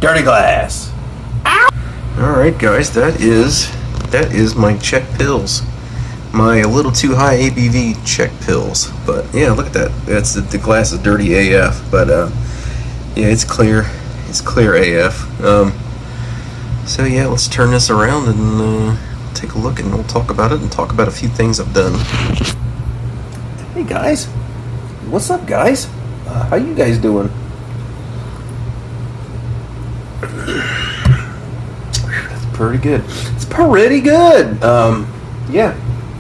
Dirty glass. Alright guys, that is my Czech pills. My a little too high ABV Czech pills. But yeah, look at that. That's the glass is dirty AF. But yeah, it's clear. It's clear AF. So yeah, let's turn this around and take a look, and we'll talk about it and talk about a few things I've done. Hey guys, what's up, guys? How you guys doing? That's pretty good. It's pretty good. Yeah.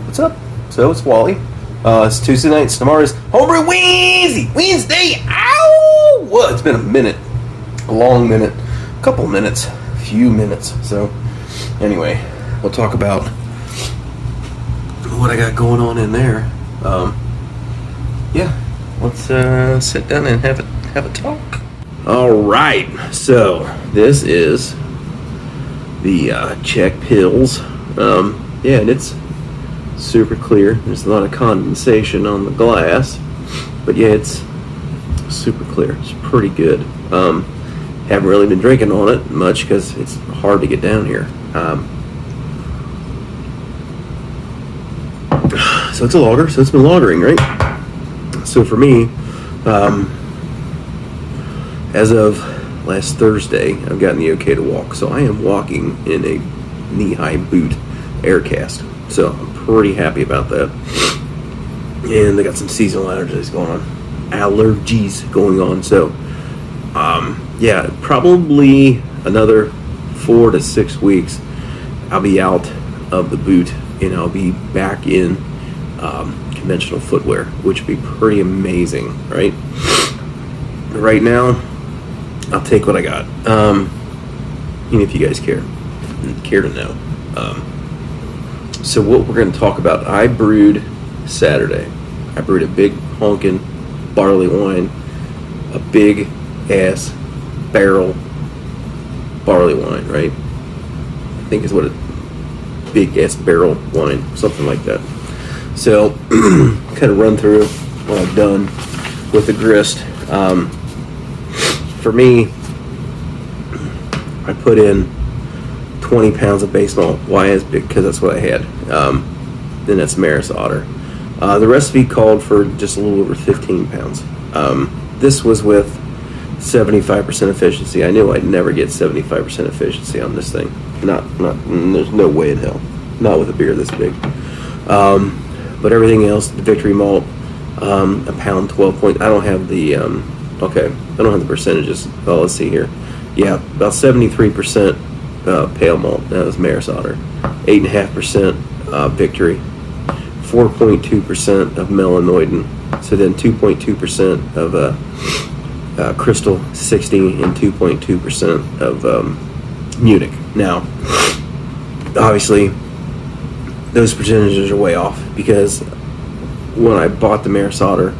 What's up? So it's Wally. It's Tuesday nights. Tomorrow's Homebrew Wednesday. Ow! Well, it's been a minute, a long minute, a couple minutes, a few minutes. So anyway, we'll talk about what I got going on in there. Yeah, let's sit down and have a talk. All right, so this is the Czech pills. Yeah, and it's super clear. There's a lot of condensation on the glass, but yeah, it's super clear. It's pretty good. Haven't really been drinking on it much because it's hard to get down here. So it's a lager, so it's been lagering, right? So for me, as of last Thursday, I've gotten the okay to walk. So I am walking in a knee-high boot air cast. So I'm pretty happy about that. And I got some seasonal allergies going on. So yeah, probably another 4 to 6 weeks I'll be out of the boot and I'll be back in conventional footwear, which would be pretty amazing, right? Right now, I'll take what I got. If you guys care to know. So what we're going to talk about, I brewed Saturday. I brewed a big honkin' barley wine, a big ass barrel barley wine, right? I think is what a big ass barrel wine, something like that. So kind of run through what I've done with the grist. For me, I put in 20 pounds of base malt. Why? Is because that's what I had. Then that's Maris Otter. The recipe called for just a little over 15 pounds. This was with 75% efficiency. I knew I'd never get 75% efficiency on this thing. There's no way in hell. Not with a beer this big. But everything else, the Victory malt, a pound 12 point. I don't have the okay. I don't have the percentages. Oh, let's see here. Yeah, about 73% pale malt. That was Maris Otter. 8.5% Victory. 4.2% of Melanoidin. So then 2.2% of Crystal 60 and 2.2% of Munich. Now, obviously, those percentages are way off because when I bought the Maris Otter,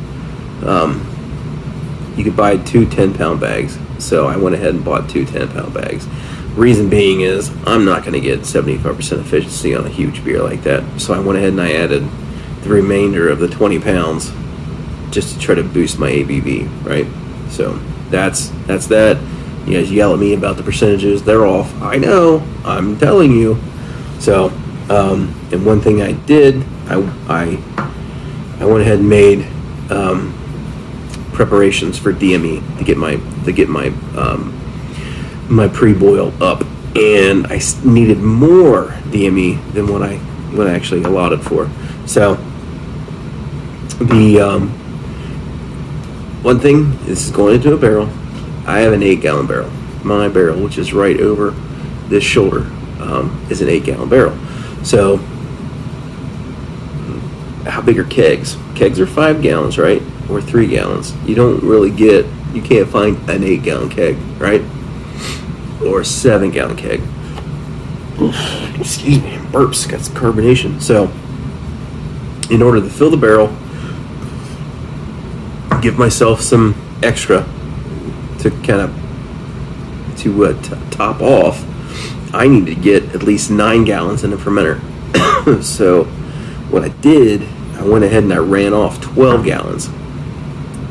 you could buy 2 10-pound bags. So I went ahead and bought 2 10-pound bags. Reason being is I'm not going to get 75% efficiency on a huge beer like that. So I went ahead and I added the remainder of the 20 pounds just to try to boost my ABV, right? So that's that. You guys yell at me about the percentages. They're off. I know. I'm telling you. So, and one thing I did, I went ahead and made preparations for DME to get my my pre-boil up, and I needed more DME than what I actually allotted for. So the one thing, this is going into a barrel. I have an 8-gallon barrel. My barrel, which is right over this shoulder, is an 8-gallon barrel. So how big are kegs? Kegs are 5 gallons, right? Or 3 gallons. You can't find an 8-gallon keg, right? Or a 7-gallon keg. Excuse me, burps, got some carbonation. So in order to fill the barrel, give myself some extra to kind of top off, I need to get at least 9 gallons in a fermenter. So what I did, I went ahead and I ran off 12 gallons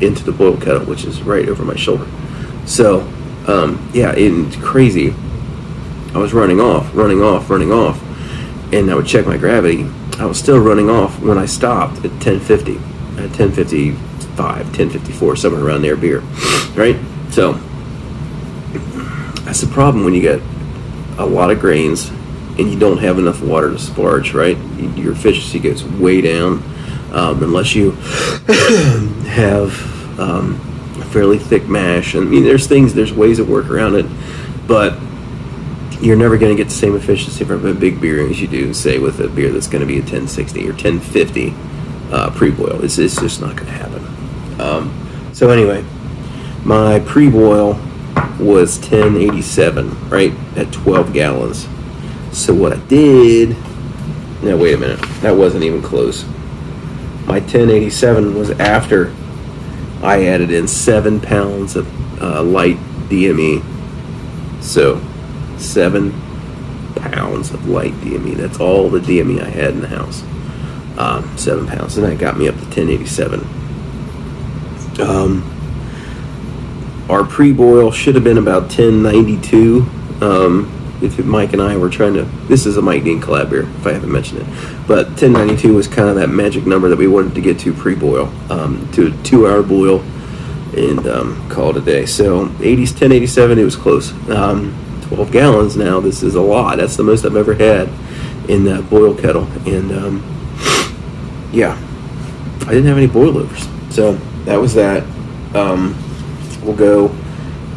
into the boil kettle, which is right over my shoulder. So Yeah, it's crazy. I was running off, and I would check my gravity. I was still running off when I stopped at 1050, at 1055, 1054, somewhere around there beer, right? So that's the problem when you get a lot of grains and you don't have enough water to sparge, right? Your efficiency goes way down unless you have a fairly thick mash. And I mean, there's ways to work around it, but you're never going to get the same efficiency from a big beer as you do, say, with a beer that's going to be a 1060 or 1050 pre-boil. It's just not going to happen. So anyway, my pre-boil was 1087, right, at 12 gallons. So what I did, now wait a minute, that wasn't even close. My 1087 was after I added in 7 pounds of light DME. So 7 pounds of light DME. That's all the DME I had in the house. 7 pounds, and that got me up to 1087. Our pre-boil should have been about 1092. If Mike and I were trying to, this is a Mike Dean collab beer, if I haven't mentioned it, but 1092 was kind of that magic number that we wanted to get to pre-boil, to a 2-hour boil, and call it a day. So 1087, it was close. 12 gallons now. This is a lot. That's the most I've ever had in that boil kettle. And yeah, I didn't have any boilovers. So that was that. We'll go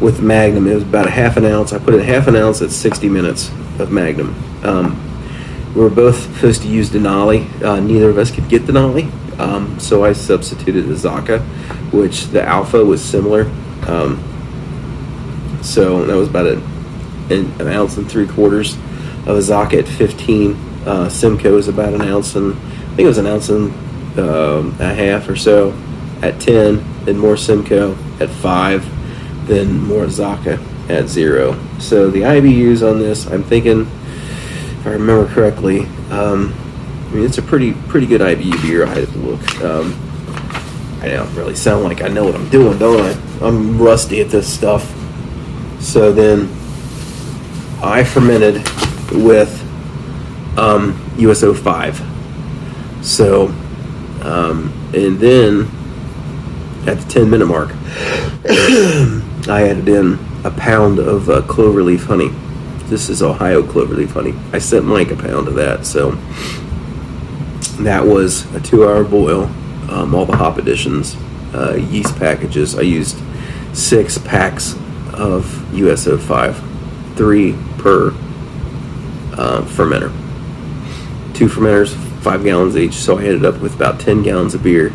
with Magnum. It was about a half an ounce. I put in half an ounce at 60 minutes of Magnum. We were both supposed to use Denali. Neither of us could get Denali. So I substituted the Zaka, which the Alpha was similar. So that was about an ounce and 3/4 of a Zaka at 15. Simcoe is about an ounce, and I think it was an ounce and a half or so at 10, then more Simcoe at 5, then more Zaka at 0. So the IBUs on this, I'm thinking, if I remember correctly, I mean, it's a pretty good IBU beer. I had to look. I don't really sound like I know what I'm doing, don't I? I'm rusty at this stuff. So then I fermented with USO 5. So, and then at the 10-minute mark, I added in a pound of cloverleaf honey. This is Ohio cloverleaf honey. I sent Mike a pound of that. So that was a 2-hour boil. All the hop additions, yeast packages. I used 6 packs of USO 5, 3 per fermenter. 2 fermenters, 5 gallons each. So I ended up with about 10 gallons of beer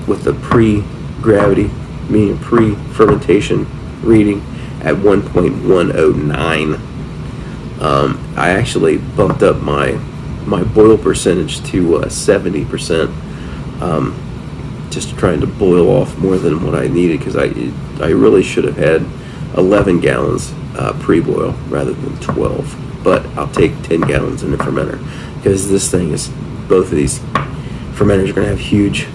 with the pre-gravity, meaning pre-fermentation reading at 1.109. I actually bumped up my boil percentage to 70%, just trying to boil off more than what I needed, because I really should have had 11 gallons pre-boil rather than 12. But I'll take 10 gallons in the fermenter, because this thing is, both of these fermenters are going to have huge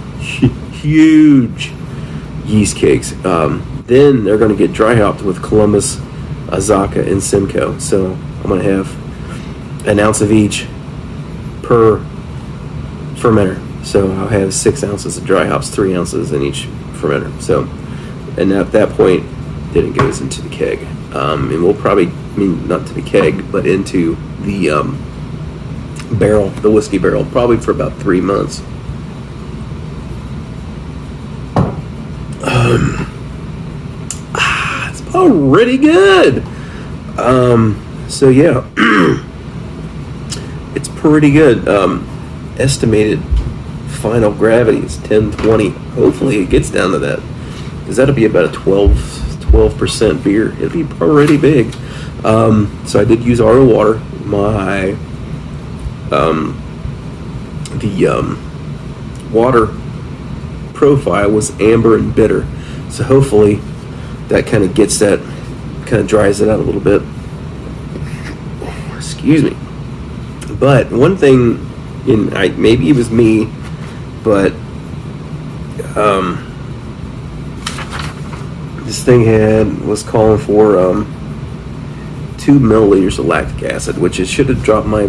yeast cakes. Then they're going to get dry hopped with Columbus, Azaka, and Simcoe. So I'm going to have an ounce of each per fermenter. So I'll have 6 ounces of dry hops, 3 ounces in each fermenter. So, and at that point, then it goes into the keg. And we'll probably, I mean, not to the keg, but into the barrel, the whiskey barrel, probably for about 3 months. It's already good. So yeah, it's pretty good. Estimated final gravity is 1020. Hopefully it gets down to that, because that'll be about a 12% beer. It'll be already big. So I did use RO water. My water profile was amber and bitter, so hopefully that kind of gets that, kind of dries it out a little bit. Excuse me. But one thing, maybe it was me, but this thing was calling for 2 milliliters of lactic acid, which it should have dropped my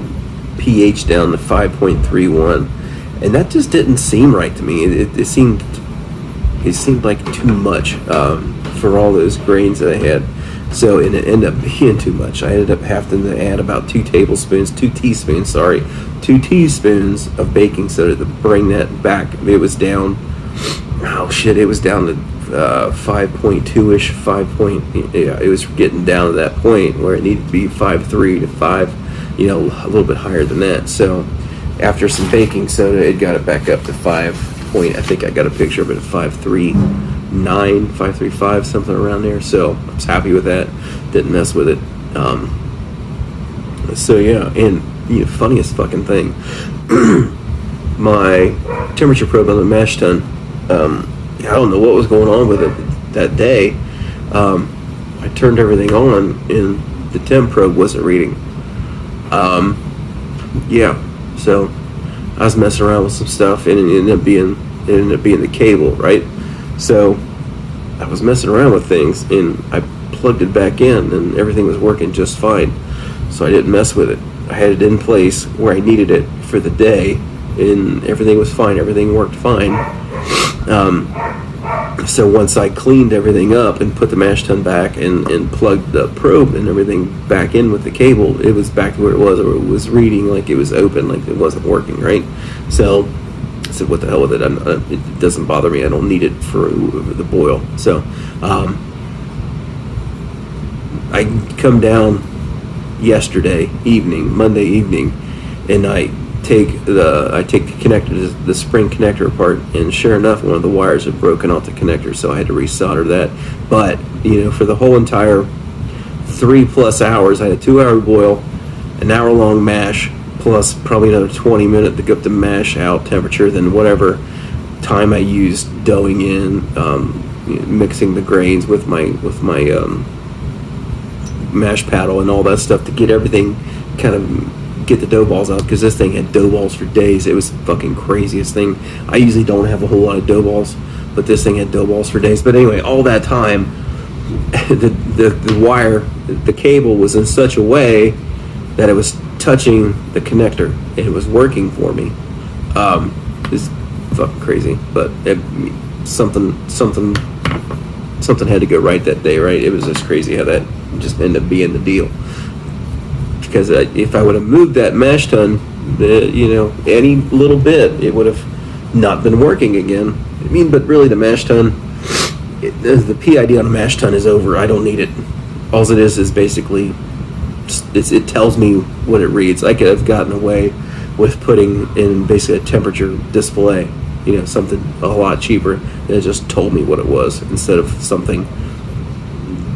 pH down to 5.31, and that just didn't seem right to me. It seemed like too much for all those grains that I had. So it ended up being too much. I ended up having to add about 2 teaspoons of baking soda to bring that back. It was down. Oh shit! It was down to 5.2ish, Yeah, it was getting down to that point where it needed to be 5.3 to 5. A little bit higher than that. So after some baking soda, it got it back up to 5. I think I got a picture of it at 5.39, 5.35, something around there. So I was happy with that. Didn't mess with it. So yeah, and funniest fucking thing, my temperature probe on the mash tun. I don't know what was going on with it that day. I turned everything on and the temp probe wasn't reading. So I was messing around with some stuff and it ended up being the cable, right? So I was messing around with things and I plugged it back in and everything was working just fine. So I didn't mess with it. I had it in place where I needed it for the day and everything was fine. Everything worked fine. So once I cleaned everything up and put the mash tun back and plugged the probe and everything back in with the cable, it was back to where it was, or it was reading like it was open, like it wasn't working, right? So I said, what the hell with it? It doesn't bother me. I don't need it for the boil. So I come down Monday evening, and I take the connector, the spring connector apart, and sure enough, one of the wires had broken off the connector, so I had to resolder that. But for the whole entire 3+ hours, I had a 2-hour boil, an hour-long mash, plus probably another 20 minutes to get the mash out temperature, then whatever time I used doughing in, mixing the grains with my mash paddle and all that stuff to get everything kind of get the dough balls out, because this thing had dough balls for days. It was the fucking craziest thing. I usually don't have a whole lot of dough balls, but this thing had dough balls for days. But anyway, all that time, the wire, the cable was in such a way that it was touching the connector, and it was working for me. It's fucking crazy, but something had to go right that day, right? It was just crazy how that just ended up being the deal. Because if I would have moved that mash tun, any little bit, it would have not been working again. But really, the mash tun, the PID on a mash tun is over. I don't need it. All it is basically, it tells me what it reads. I could have gotten away with putting in basically a temperature display, something a lot cheaper, and it just told me what it was instead of something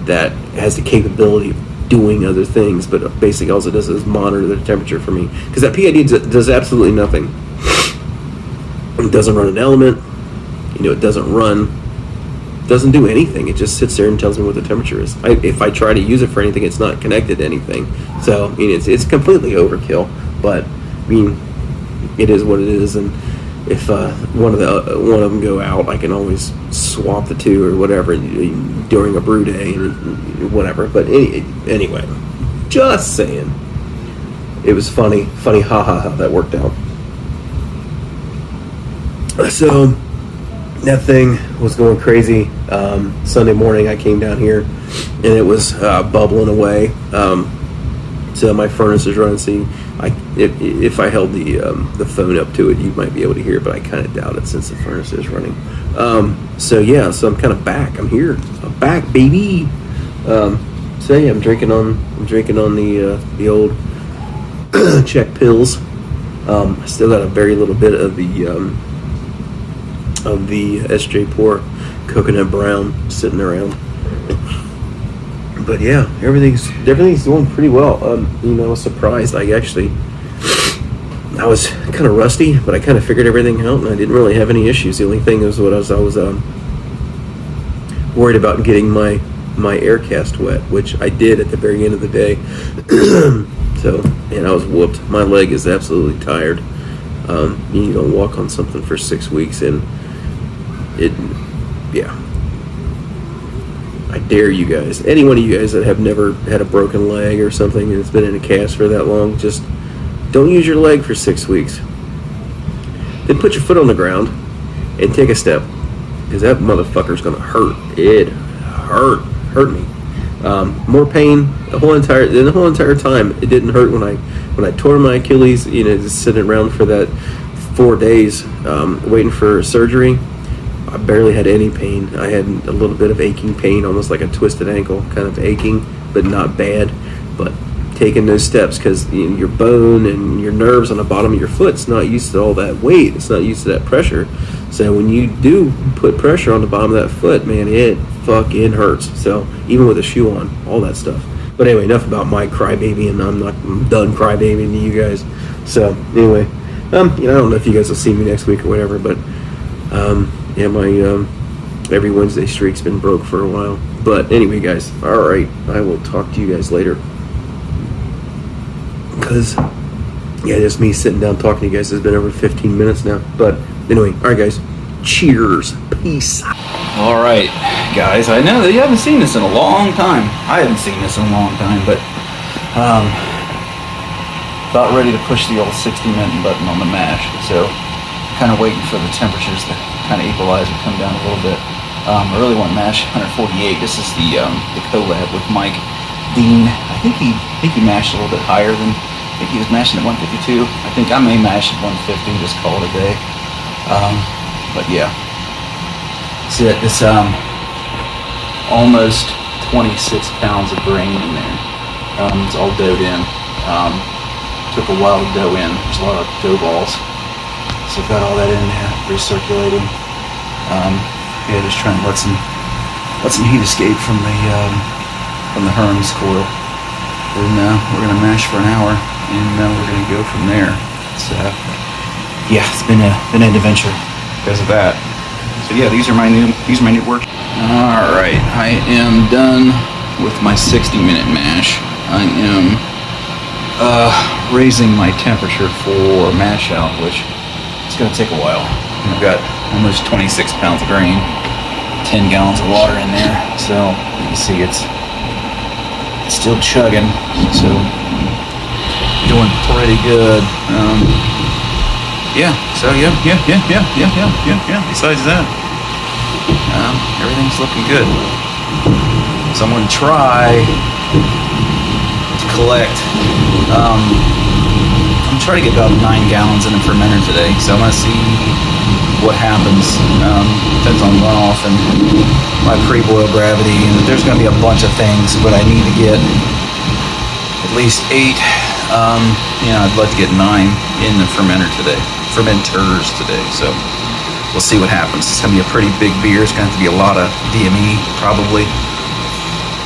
that has the capability of doing other things. But basically all it does is monitor the temperature for me, because that PID does absolutely nothing. It doesn't run an element, it doesn't do anything. It just sits there and tells me what the temperature is. If I try to use it for anything, it's not connected to anything. So it's completely overkill, but it is what it is. And if one of them go out, I can always swap the two or whatever during a brew day and whatever. But anyway, just saying, it was funny, haha, how that worked out. So that thing was going crazy. Sunday morning, I came down here and it was bubbling away. So my furnace is running. See, if I held the phone up to it, you might be able to hear it, but I kind of doubt it since the furnace is running. So I'm kind of back. I'm here. I'm back, baby. So yeah, I'm drinking on the old Czech pills. I still got a very little bit of the SJ Pour coconut brown sitting around. But yeah, everything's going pretty well. I was surprised. I was kind of rusty, but I kind of figured everything out, and I didn't really have any issues. The only thing was I was worried about getting my air cast wet, which I did at the very end of the day. So, and I was whooped. My leg is absolutely tired. You don't walk on something for 6 weeks, and dare you guys, any one of you guys that have never had a broken leg or something and it's been in a cast for that long, just don't use your leg for 6 weeks. Then put your foot on the ground and take a step, because that motherfucker's gonna hurt. It hurt me. More pain the whole entire time. It didn't hurt when I tore my Achilles. You know, just sitting around for that 4 days waiting for surgery. I barely had any pain. I had a little bit of aching pain, almost like a twisted ankle, kind of aching, but not bad. But taking those steps, because your bone and your nerves on the bottom of your foot's not used to all that weight. It's not used to that pressure. So when you do put pressure on the bottom of that foot, man, it fucking hurts. So even with a shoe on, all that stuff. But anyway, enough about my crybaby, and I'm done crybabying to you guys. So anyway, I don't know if you guys will see me next week or whatever, but yeah, my every Wednesday streak's been broke for a while. But anyway, guys, all right, I will talk to you guys later. Because, yeah, just me sitting down talking to you guys has been over 15 minutes now. But anyway, all right, guys, cheers, peace. All right, guys, I know that you haven't seen this in a long time. I haven't seen this in a long time, but about ready to push the old 60-minute button on the mash. So kind of waiting for the temperatures to kind of equalize or come down a little bit. I really want mash 148. This is the collab with Mike Dean. I think he mashed a little bit higher than, I think he was mashing at 152. I think I may mash at 150, just call it a day. But yeah. See it, it's almost 26 pounds of grain in there. It's all doughed in. Took a while to dough in. There's a lot of dough balls. So I've got all that in there, recirculating. Yeah, just trying to let some heat escape from the Herms coil. And we're gonna mash for an hour, and we're gonna go from there. So yeah, it's been an adventure because of that. So yeah, these are my new work. All right, I am done with my 60-minute mash. I am raising my temperature for mash out, which is going to take a while. I've got almost 26 pounds of grain, 10 gallons of water in there. So you can see it's still chugging. So doing pretty good. Yeah, so yeah. Besides that, everything's looking good. So I'm going to try to collect, I'm trying to get about 9 gallons in a fermenter today. So I'm going to see what happens. Depends on runoff and my pre-boil gravity. And there's going to be a bunch of things, but I need to get at least 8. I'd like to get 9 in the fermenters today. So we'll see what happens. It's gonna be a pretty big beer. It's gonna have to be a lot of DME probably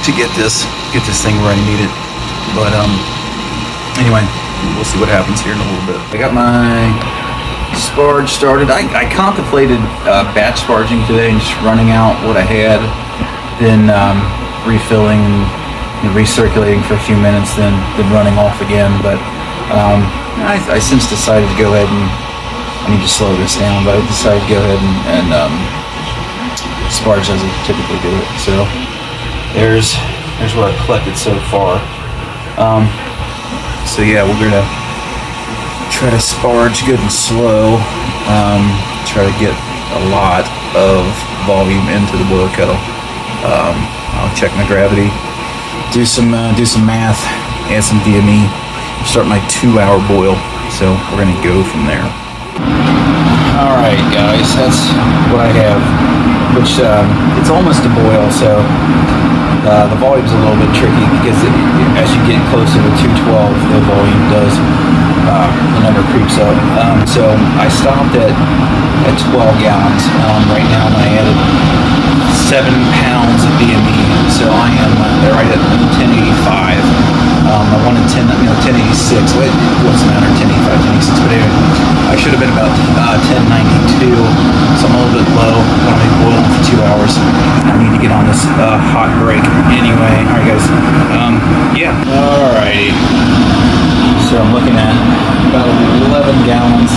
to get this thing where I need it. But anyway, we'll see what happens here in a little bit. I got my sparge started. I contemplated batch sparging today and just running out what I had, then refilling and recirculating for a few minutes, then running off again. But I since decided to go ahead and, I need to slow this down, but I decided to go ahead and sparge as I typically do it. So there's what I've collected so far. So yeah, we're gonna try to sparge good and slow. Try to get a lot of volume into the boil kettle. I'll check my gravity, do some math, add some DME, start my 2-hour boil. So we're gonna go from there. All right, guys, that's what I have, which it's almost a boil, so the volume's a little bit tricky because as you get closer to 212, the volume does, the number creeps up. So I stopped at 12 gallons. Right now I added 7 pounds of DME, so I am right at 1085. I wanted 1086. Well, it wasn't matter 1085, 1086, but anyway, I should have been about 1092. So I'm a little bit low. I'm gonna be boiling for 2 hours. I need to get on this hot break anyway. All right, guys. Yeah. All righty. So I'm looking at about 11 gallons.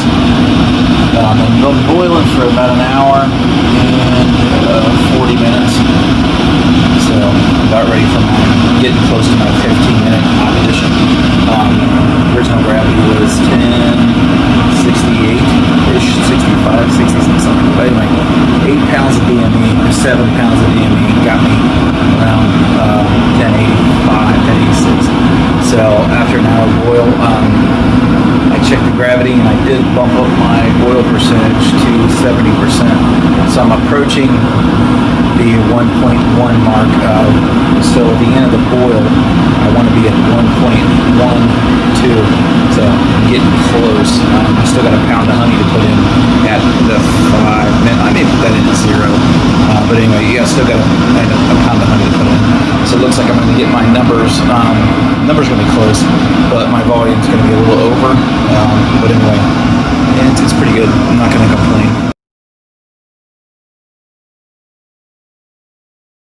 I'm boiling for about an hour and 40 minutes. So about ready for my, getting close to my 15-minute competition. Original gravity was 1068-ish, 65, 66, something. But anyway, 8 pounds of DME, 7 pounds of DME got me around 1085, 1086. So after an hour boil, I checked the gravity and I did bump up my boil percentage to 70%. So I'm approaching the 1.1 mark. So at the end of the boil, I want to be at 1.12. So I'm getting close. I still got a pound of honey to put in at the 5 minute. I may put that in at 0. But anyway, yeah, still got a pound of honey to put in. So it looks like I'm going to get my numbers. Numbers going to be close, but my volume's going to be a little over. But anyway, it's pretty good. I'm not going to complain.